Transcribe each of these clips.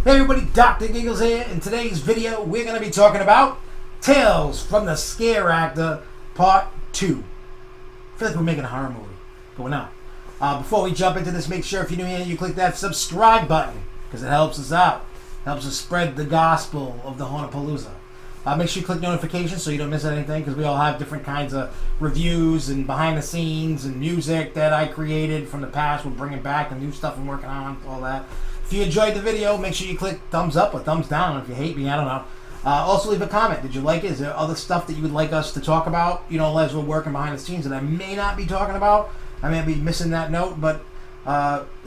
Hey everybody, Dr. Gigglez here. In today's video, we're going to be talking about Tales from the Scare Actor Part 2. I feel like we're making a horror movie going on. Before we jump into this, make sure if you're new here, you click that subscribe button because it helps us out. It helps us spread the gospel of the Hauntapolooza. Make sure you click notifications so you don't miss anything because we all have different kinds of reviews and behind the scenes and music that I created from the past. We're bringing back and new stuff I'm working on, all that. If you enjoyed the video, make sure you click thumbs up or thumbs down. If you hate me, I don't know. Also leave a comment. Did you like it? Is there other stuff that you would like us to talk about, as we're working behind the scenes that I may not be talking about? I may be missing that note, but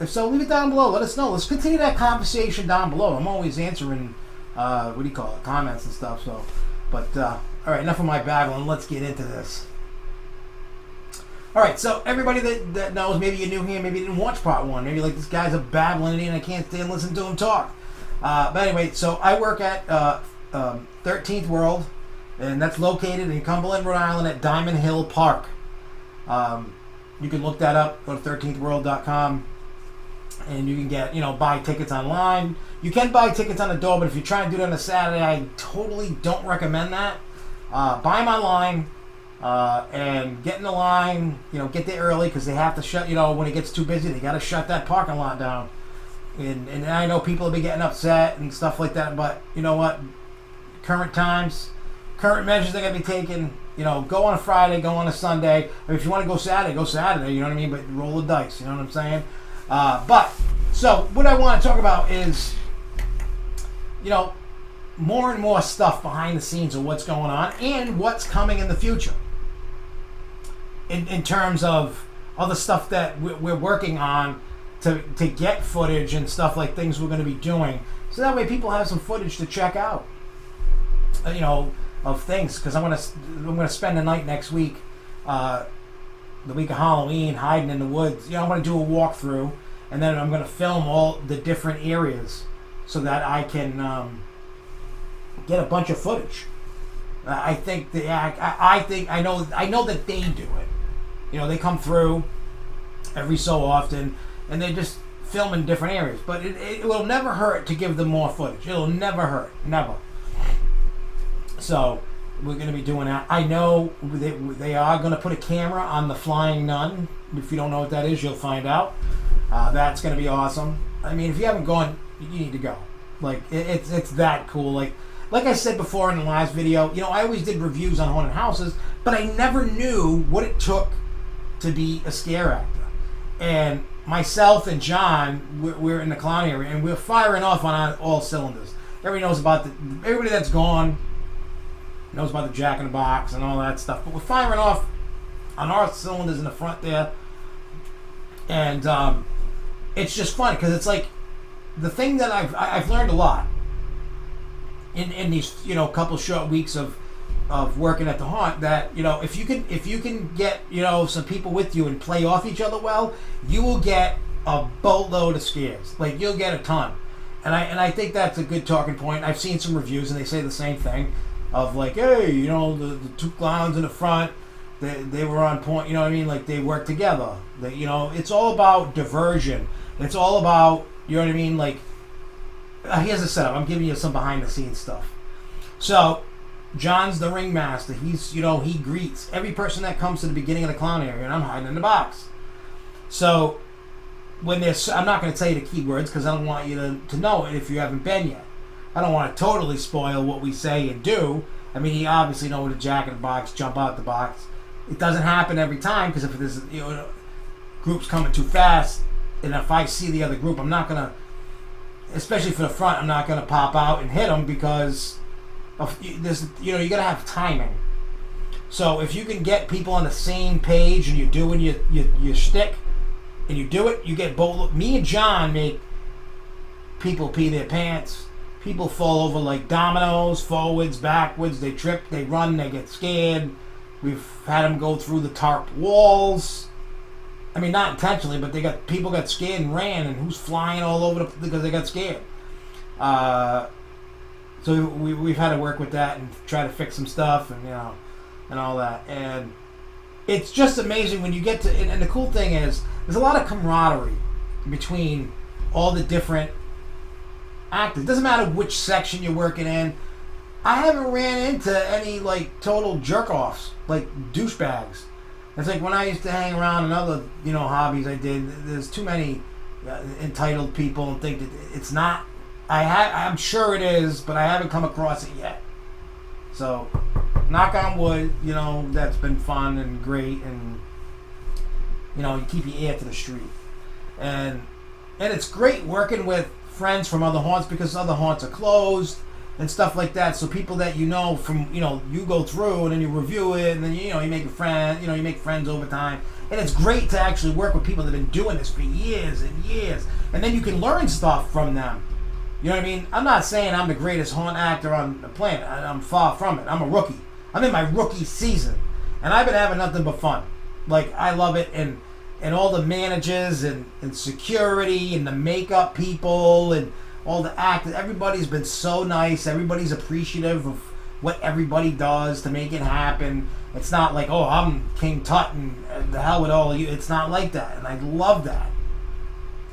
if so, leave it down below. Let us know. Let's continue that conversation down below. I'm always answering, comments and stuff. So, but all right, enough of my babbling. Let's get into this. All right, so everybody that knows, maybe you're new here, maybe you didn't watch part one, maybe like this guy's a babbling idiot and I can't stand listening to him talk. But anyway, so I work at 13th World, and that's located in Cumberland, Rhode Island at Diamond Hill Park. You can look that up, go to 13thworld.com, and you can get, buy tickets online. You can buy tickets on the door, but if you're trying to do it on a Saturday, I totally don't recommend that. Buy them online. And get in the line, get there early because they have to shut, when it gets too busy, they got to shut that parking lot down. And I know people have been getting upset and stuff like that, but you know what? Current times, current measures they're going to be taken. Go on a Friday, go on a Sunday. I mean, if you want to go Saturday, you know what I mean? But roll the dice, you know what I'm saying? So what I want to talk about is, more and more stuff behind the scenes of what's going on and what's coming in the future. In terms of other stuff that we're working on to get footage and stuff like things we're going to be doing, so that way people have some footage to check out, of things. Because I'm gonna spend the night next week, the week of Halloween, hiding in the woods. I'm gonna do a walkthrough, and then I'm gonna film all the different areas so that I can get a bunch of footage. I think I know that they do it. They come through every so often, and they just film in different areas. But it will never hurt to give them more footage. It'll never hurt, never. So we're going to be doing that. I know they are going to put a camera on the Flying Nun. If you don't know what that is, you'll find out. That's going to be awesome. I mean, if you haven't gone, you need to go. Like it's that cool. Like I said before in the last video, I always did reviews on haunted houses, but I never knew what it took to be a scare actor. And myself and John, we're in the clown area, and we're firing off on all cylinders. Everybody knows about everybody that's gone knows about the Jack in the Box and all that stuff, but we're firing off on our cylinders in the front there. And it's just fun because it's like the thing that I've learned a lot in these couple short weeks of working at the haunt, that if you can get some people with you and play off each other well, you will get a boatload of scares. Like, you'll get a ton. And I think that's a good talking point. I've seen some reviews and they say the same thing of like, hey, the two clowns in the front, they were on point, like they work together. It's all about diversion. It's all about, like, here's the setup. I'm giving you some behind the scenes stuff. So John's the ringmaster. He's, he greets every person that comes to the beginning of the clown area, and I'm hiding in the box. So when there's, I'm not going to tell you the keywords because I don't want you to know it if you haven't been yet. I don't want to totally spoil what we say and do. I mean, you obviously know what a Jack in the Box, jump out the box. It doesn't happen every time because if there's groups coming too fast, and if I see the other group, I'm not going to, especially for the front, I'm not going to pop out and hit them because of this. You got to have timing. So if you can get people on the same page and you're doing your shtick and you do it, you get both. Me and John make people pee their pants. People fall over like dominoes, forwards, backwards. They trip, they run, they get scared. We've had them go through the tarp walls. I mean, not intentionally, but people got scared and ran, and who's flying all over because they got scared. So we've had to work with that and try to fix some stuff and and all that. And it's just amazing when you get to, and the cool thing is there's a lot of camaraderie between all the different actors. It doesn't matter which section you're working in. I haven't ran into any like total jerk-offs, like douchebags. It's like when I used to hang around and other, hobbies I did. There's too many entitled people and think that it's not. I'm sure it is, but I haven't come across it yet. So, knock on wood. That's been fun and great, and you keep your ear to the street, and it's great working with friends from other haunts because other haunts are closed and stuff like that. So people that from you go through and then you review it, and then you make a friend, you make friends over time. And it's great to actually work with people that have been doing this for years and years, and then you can learn stuff from them. You know what I mean? I'm not saying I'm the greatest haunt actor on the planet. I'm far from it. I'm a rookie. I'm in my rookie season, and I've been having nothing but fun. Like, I love it, and all the managers and security and the makeup people and all the actors, everybody's been so nice. Everybody's appreciative of what everybody does to make it happen. It's not like, oh, I'm King Tut and the hell with all of you. It's not like that, and I love that.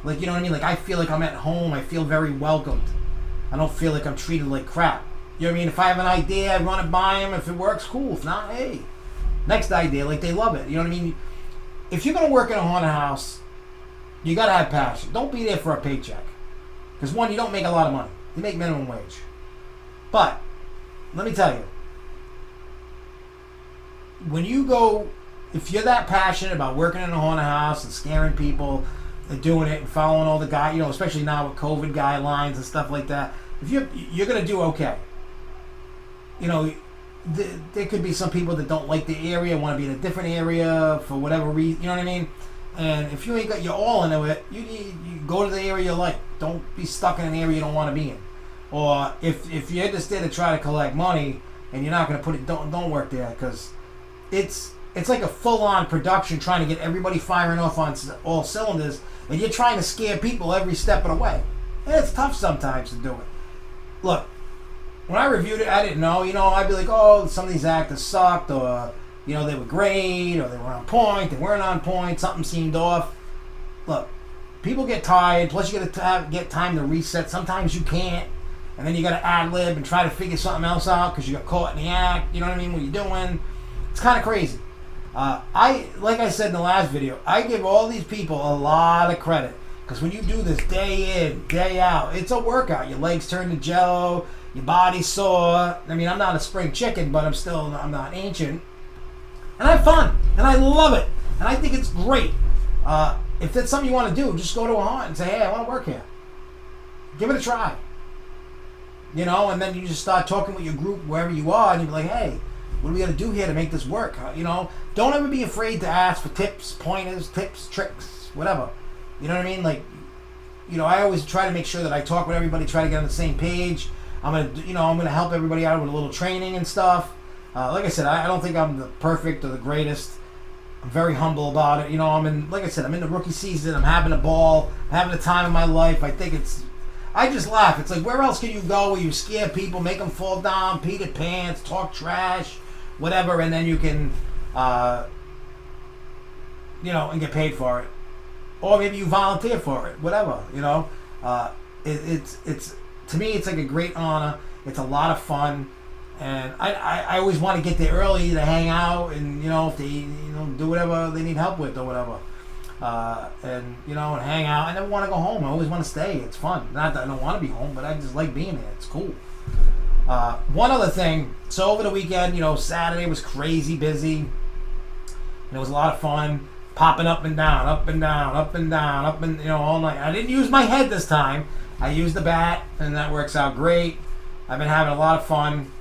Like, you know what I mean? Like, I feel like I'm at home. I feel very welcomed. I don't feel like I'm treated like crap. You know what I mean? If I have an idea, I run it by them. If it works, cool. If not, hey, next idea. Like, they love it. You know what I mean? If you're going to work in a haunted house, you got to have passion. Don't be there for a paycheck. Because, one, you don't make a lot of money. You make minimum wage. But, let me tell you, when you go, if you're that passionate about working in a haunted house and scaring people and doing it and following all the especially now with COVID guidelines and stuff like that, if you're going to do okay. There could be some people that don't like the area, want to be in a different area for whatever reason, you know what I mean? And if you ain't got your all into it, you go to the area you like. Don't be stuck in an area you don't want to be in. Or if you're just there to try to collect money and you're not going to put it, don't work there, because it's like a full-on production trying to get everybody firing off on all cylinders, and you're trying to scare people every step of the way. And it's tough sometimes to do it. Look, when I reviewed it, I didn't know. I'd be like, oh, some of these actors sucked, or they were great, or they were on point, they weren't on point, something seemed off. Look, people get tired, plus you got to get time to reset. Sometimes you can't, and then you got to ad-lib and try to figure something else out because you got caught in the act. You know what I mean? What you're doing. It's kind of crazy. Like I said in the last video, I give all these people a lot of credit, because when you do this day in, day out, it's a workout. Your legs turn to jello, your body's sore. I mean, I'm not a spring chicken, but I'm not ancient. And I have fun, and I love it, and I think it's great. If that's something you want to do, just go to a haunt and say, hey, I want to work here. Give it a try. And then you just start talking with your group wherever you are, and you're like, hey, what are we going to do here to make this work? Don't ever be afraid to ask for tips, pointers, tricks, whatever. You know what I mean? Like, I always try to make sure that I talk with everybody, try to get on the same page. I'm gonna help everybody out with a little training and stuff. Like I said, I don't think I'm the perfect or the greatest. I'm very humble about it. I'm in the rookie season. I'm having a ball, I'm having the time of my life. I just laugh. It's like, where else can you go where you scare people, make them fall down, pee their pants, talk trash, whatever, and then you can, and get paid for it. Or maybe you volunteer for it, whatever, It's to me, it's like a great honor. It's a lot of fun. And I always want to get there early to hang out and, if they, do whatever they need help with or whatever. And hang out. I never want to go home. I always want to stay. It's fun. Not that I don't want to be home, but I just like being there. It's cool. One other thing. So over the weekend, Saturday was crazy busy. And it was a lot of fun. Popping up and down, up and down, up and down, up and, all night. I didn't use my head this time. I used the bat, and that works out great. I've been having a lot of fun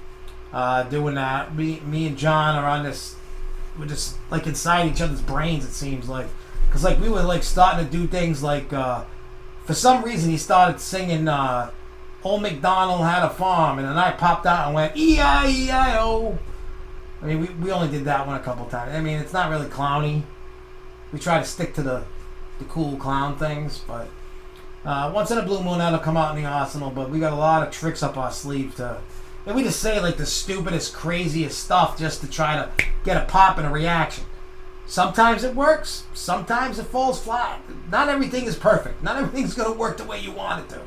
doing that. Me and John are on this. We're just like inside each other's brains, it seems like. Because we were starting to do things for some reason he started singing Old MacDonald Had a Farm, and then I popped out and went E-I-E-I-O. I mean, we only did that one a couple times. I mean, it's not really clowny. We try to stick to the cool clown things, but once in a blue moon that'll come out in the arsenal. But we got a lot of tricks up our sleeve and we just say the stupidest, craziest stuff just to try to get a pop and a reaction. Sometimes it works, sometimes it falls flat. Not everything is perfect. Not everything's gonna work the way you want it to.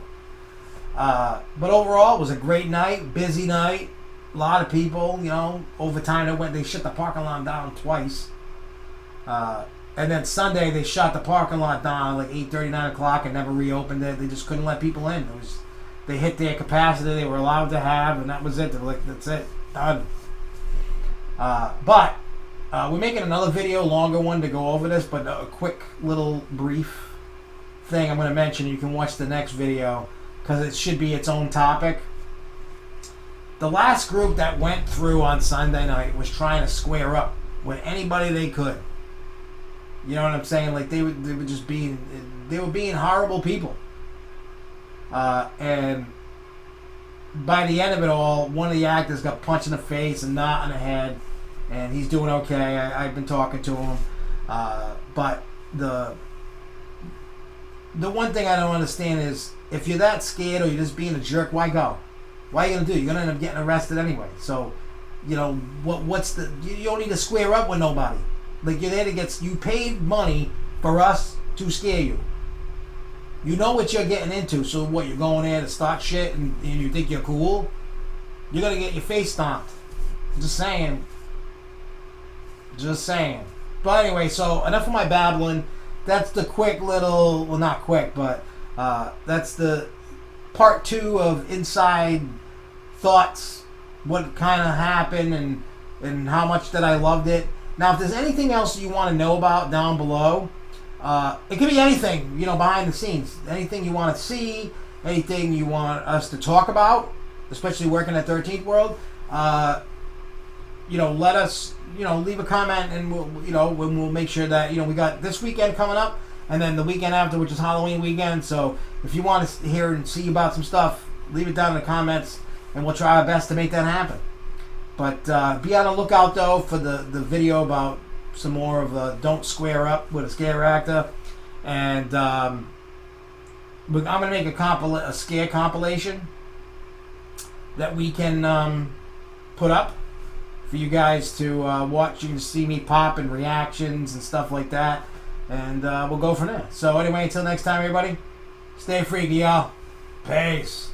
But overall, it was a great night, busy night. A lot of people, overtime they shut the parking lot down twice. And then Sunday they shut the parking lot down like 8:30, 9 o'clock and never reopened it. They just couldn't let people in. They hit their capacity they were allowed to have, and that was it. They were like, that's it, done. But we're making another video, longer one, to go over this, but a quick little brief thing I'm going to mention. You can watch the next video because it should be its own topic. The last group that went through on Sunday night was trying to square up with anybody they could. You know what I'm saying? Like they were being horrible people. And by the end of it all, one of the actors got punched in the face and knot on the head, and he's doing okay. I've been talking to him, but the one thing I don't understand is if you're that scared or you're just being a jerk, why go? Why are you gonna do? You're gonna end up getting arrested anyway. So, you don't need to square up with nobody. Like, you're there to you paid money for us to scare you. You know what you're getting into, so what, you're going there to start shit and you think you're cool? You're gonna get your face stomped. Just saying. But anyway, so enough of my babbling. That's the quick little, well, not quick, but that's the part 2 of Inside Thoughts, what kind of happened and how much that I loved it. Now, if there's anything else you want to know about down below, it could be anything, behind the scenes. Anything you want to see, anything you want us to talk about, especially working at 13th World, let us, leave a comment, and we'll make sure that, we got this weekend coming up, and then the weekend after, which is Halloween weekend. So if you want to hear and see about some stuff, leave it down in the comments, and we'll try our best to make that happen. But be on the lookout, though, for the video about some more of Don't Square Up with a Scare Actor. And I'm going to make a scare compilation that we can put up for you guys to watch. You can see me pop and reactions and stuff like that. And we'll go from there. So anyway, until next time, everybody, stay freaky, y'all. Peace.